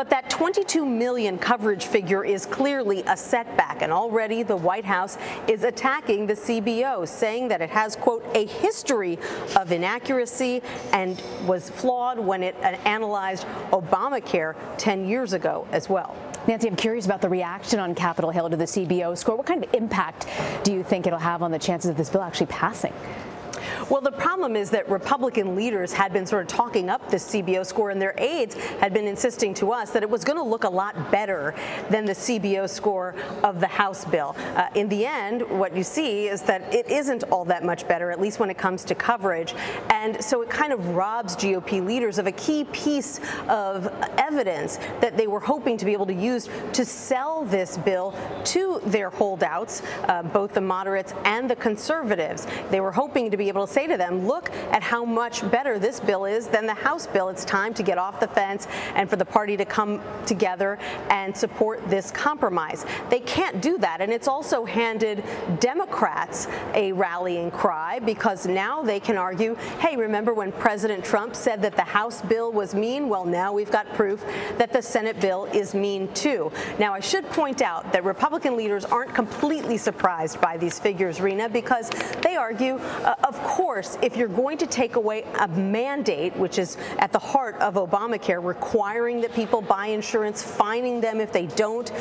But that 22 million coverage figure is clearly a setback, and already the White House is attacking the CBO, saying that it has, quote, a history of inaccuracy and was flawed when it analyzed Obamacare 10 years ago as well. Nancy, I'm curious about the reaction on Capitol Hill to the CBO score. What kind of impact do you think it'll have on the chances of this bill actually passing? Well, the problem is that Republican leaders had been sort of talking up this CBO score, and their aides had been insisting to us that it was going to look a lot better than the CBO score of the House bill. In the end, what you see is that it isn't all that much better, at least when it comes to coverage. And so it kind of robs GOP leaders of a key piece of evidence that they were hoping to be able to use to sell this bill to their holdouts, both the moderates and the conservatives. They were hoping to be able to say to them, look at how much better this bill is than the House bill. It's time to get off the fence and for the party to come together and support this compromise. They can't do that, and it's also handed Democrats a rallying cry, because now they can argue, hey, remember when President Trump said that the House bill was mean? Well, now we've got proof that the Senate bill is mean too. Now, I should point out that Republican leaders aren't completely surprised by these figures, Rena, because they argue, of course, if you're going to take away a mandate, which is at the heart of Obamacare, requiring that people buy insurance, fining them if they don't,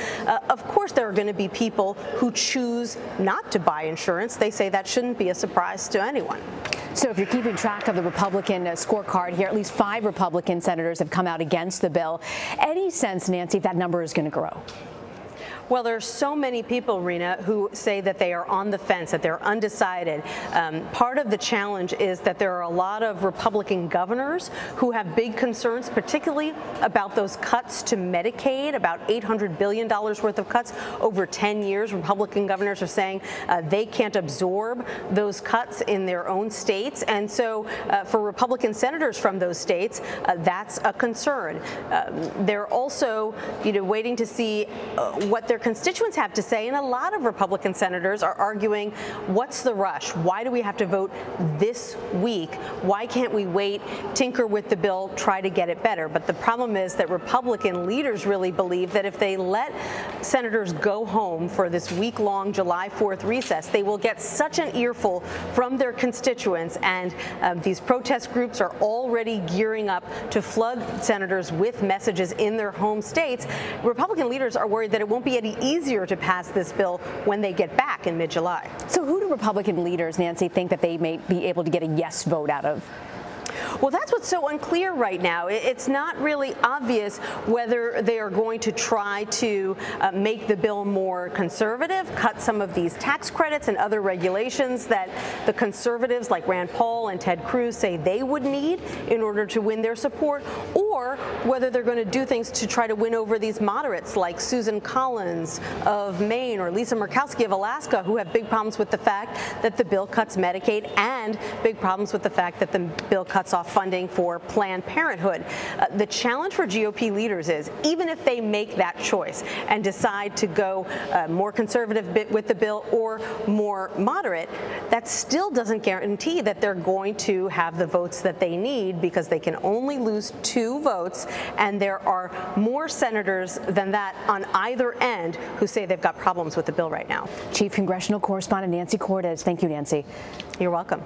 of course there are going to be people who choose not to buy insurance. They say that shouldn't be a surprise to anyone. So if you're keeping track of the Republican scorecard here, at least 5 Republican senators have come out against the bill. Any sense, Nancy, if that number is going to grow? Well, there are so many people, Rena, who say that they are on the fence, that they're undecided. Part of the challenge is that there are a lot of Republican governors who have big concerns, particularly about those cuts to Medicaid, about $800 billion worth of cuts over 10 years. Republican governors are saying they can't absorb those cuts in their own states. And so for Republican senators from those states, that's a concern. They're also, waiting to see what their constituents have to say, and a lot of Republican senators are arguing, what's the rush? Why do we have to vote this week? Why can't we wait, tinker with the bill, try to get it better? But the problem is that Republican leaders really believe that if they let senators go home for this week-long July 4th recess, they will get such an earful from their constituents, and these protest groups are already gearing up to flood senators with messages in their home states. Republican leaders are worried that it won't be any easier to pass this bill when they get back in mid-July. So who do Republican leaders, Nancy, think that they may be able to get a yes vote out of? Well, that's what's so unclear right now. It's not really obvious whether they are going to try to make the bill more conservative, cut some of these tax credits and other regulations that the conservatives like Rand Paul and Ted Cruz say they would need in order to win their support, or whether they're going to do things to try to win over these moderates like Susan Collins of Maine or Lisa Murkowski of Alaska, who have big problems with the fact that the bill cuts Medicaid and big problems with the fact that the bill cuts off funding for Planned Parenthood. The challenge for GOP leaders is, even if they make that choice and decide to go more conservative with the bill or more moderate, that still doesn't guarantee that they're going to have the votes that they need, because they can only lose 2 votes, and there are more senators than that on either end who say they've got problems with the bill right now. Chief Congressional Correspondent Nancy Cortez. Thank you, Nancy. You're welcome.